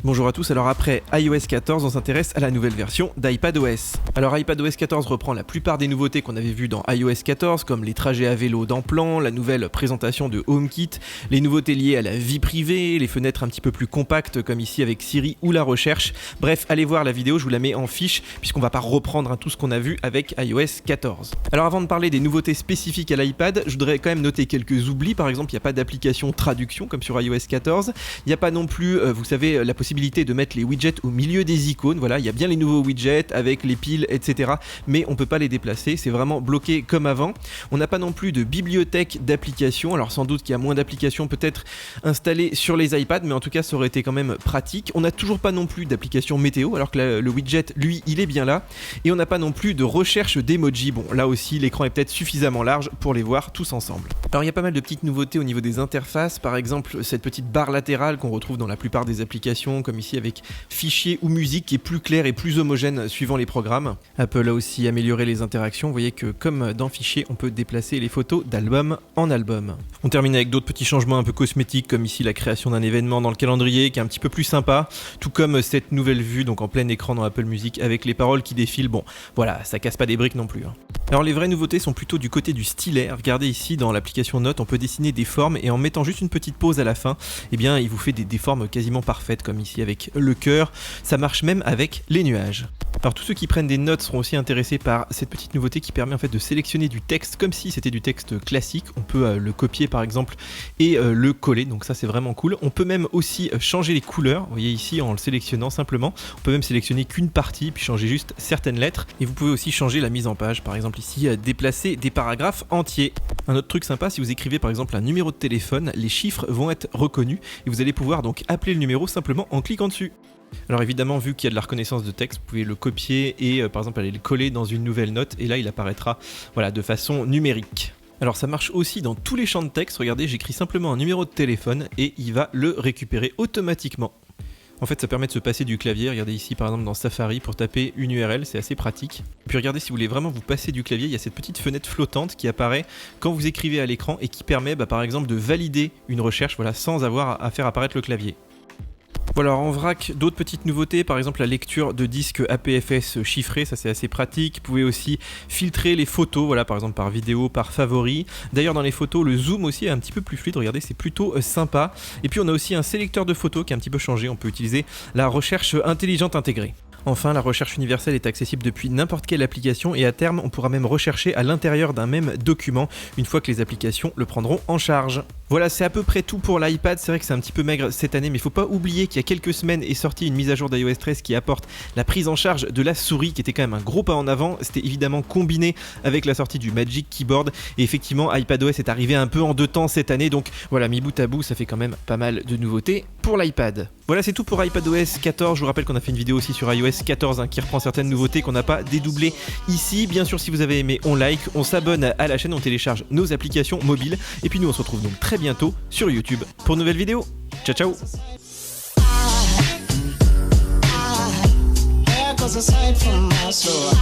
Bonjour à tous, alors après iOS 14, on s'intéresse à la nouvelle version d'iPadOS. Alors iPadOS 14 reprend la plupart des nouveautés qu'on avait vues dans iOS 14, comme les trajets à vélo dans Plan, la nouvelle présentation de HomeKit, les nouveautés liées à la vie privée, les fenêtres un petit peu plus compactes comme ici avec Siri ou la recherche. Bref, allez voir la vidéo, je vous la mets en fiche puisqu'on va pas reprendre tout ce qu'on a vu avec iOS 14. Alors avant de parler des nouveautés spécifiques à l'iPad, je voudrais quand même noter quelques oublis. Par exemple, il n'y a pas d'application traduction comme sur iOS 14. Il n'y a pas non plus, vous savez, la possibilité de mettre les widgets au milieu des icônes. Voilà, il y a bien les nouveaux widgets avec les piles, etc. Mais on peut pas les déplacer, c'est vraiment bloqué comme avant. On n'a pas non plus de bibliothèque d'applications. Alors sans doute qu'il y a moins d'applications peut-être installées sur les iPads, mais en tout cas ça aurait été quand même pratique. On n'a toujours pas non plus d'application météo, alors que le widget, lui, il est bien là. Et on n'a pas non plus de recherche d'emoji. Bon, là aussi, l'écran est peut-être suffisamment large pour les voir tous ensemble. Alors il y a pas mal de petites nouveautés au niveau des interfaces. Par exemple, cette petite barre latérale qu'on retrouve dans la plupart des applications, comme ici avec fichier ou musique, qui est plus clair et plus homogène suivant les programmes. Apple a aussi amélioré les interactions. Vous voyez que comme dans fichier, on peut déplacer les photos d'album en album. On termine avec d'autres petits changements un peu cosmétiques, comme ici la création d'un événement dans le calendrier qui est un petit peu plus sympa, tout comme cette nouvelle vue donc en plein écran dans Apple Music avec les paroles qui défilent. Bon, voilà, ça casse pas des briques non plus. Alors les vraies nouveautés sont plutôt du côté du stylet. Regardez ici dans l'application Notes, on peut dessiner des formes et en mettant juste une petite pause à la fin, eh bien il vous fait des formes quasiment parfaites, comme ici avec le cœur. Ça marche même avec les nuages. Alors tous ceux qui prennent des notes seront aussi intéressés par cette petite nouveauté qui permet en fait de sélectionner du texte comme si c'était du texte classique. On peut le copier par exemple et le coller, donc ça c'est vraiment cool. On peut même aussi changer les couleurs, vous voyez ici en le sélectionnant simplement. On peut même sélectionner qu'une partie puis changer juste certaines lettres, et vous pouvez aussi changer la mise en page, par exemple ici déplacer des paragraphes entiers. Un autre truc sympa, si vous écrivez par exemple un numéro de téléphone, les chiffres vont être reconnus et vous allez pouvoir donc appeler le numéro simplement en cliquant dessus. Alors évidemment, vu qu'il y a de la reconnaissance de texte, vous pouvez le copier et par exemple aller le coller dans une nouvelle note, et là il apparaîtra voilà, de façon numérique. Alors ça marche aussi dans tous les champs de texte. Regardez, j'écris simplement un numéro de téléphone et il va le récupérer automatiquement. En fait, ça permet de se passer du clavier. Regardez ici par exemple dans Safari pour taper une URL, c'est assez pratique. Puis regardez, si vous voulez vraiment vous passer du clavier, il y a cette petite fenêtre flottante qui apparaît quand vous écrivez à l'écran et qui permet par exemple de valider une recherche, voilà, sans avoir à faire apparaître le clavier. Voilà, en vrac, d'autres petites nouveautés, par exemple la lecture de disques APFS chiffrés, ça c'est assez pratique. Vous pouvez aussi filtrer les photos, voilà, par exemple par vidéo, par favori. D'ailleurs dans les photos, le zoom aussi est un petit peu plus fluide, regardez, c'est plutôt sympa. Et puis on a aussi un sélecteur de photos qui est un petit peu changé, on peut utiliser la recherche intelligente intégrée. Enfin, la recherche universelle est accessible depuis n'importe quelle application et à terme, on pourra même rechercher à l'intérieur d'un même document une fois que les applications le prendront en charge. Voilà, c'est à peu près tout pour l'iPad. C'est vrai que c'est un petit peu maigre cette année, mais il ne faut pas oublier qu'il y a quelques semaines est sortie une mise à jour d'iOS 13 qui apporte la prise en charge de la souris, qui était quand même un gros pas en avant. C'était évidemment combiné avec la sortie du Magic Keyboard, et effectivement iPadOS est arrivé un peu en deux temps cette année, donc voilà, mis bout à bout, ça fait quand même pas mal de nouveautés pour l'iPad. Voilà, c'est tout pour iPadOS 14. Je vous rappelle qu'on a fait une vidéo aussi sur iOS 14 qui reprend certaines nouveautés qu'on n'a pas dédoublées ici. Bien sûr, si vous avez aimé, on like, on s'abonne à la chaîne, on télécharge nos applications mobiles, et puis nous on se retrouve donc très bientôt sur YouTube pour une nouvelle vidéo. Ciao ciao. There goes a sight from my soul.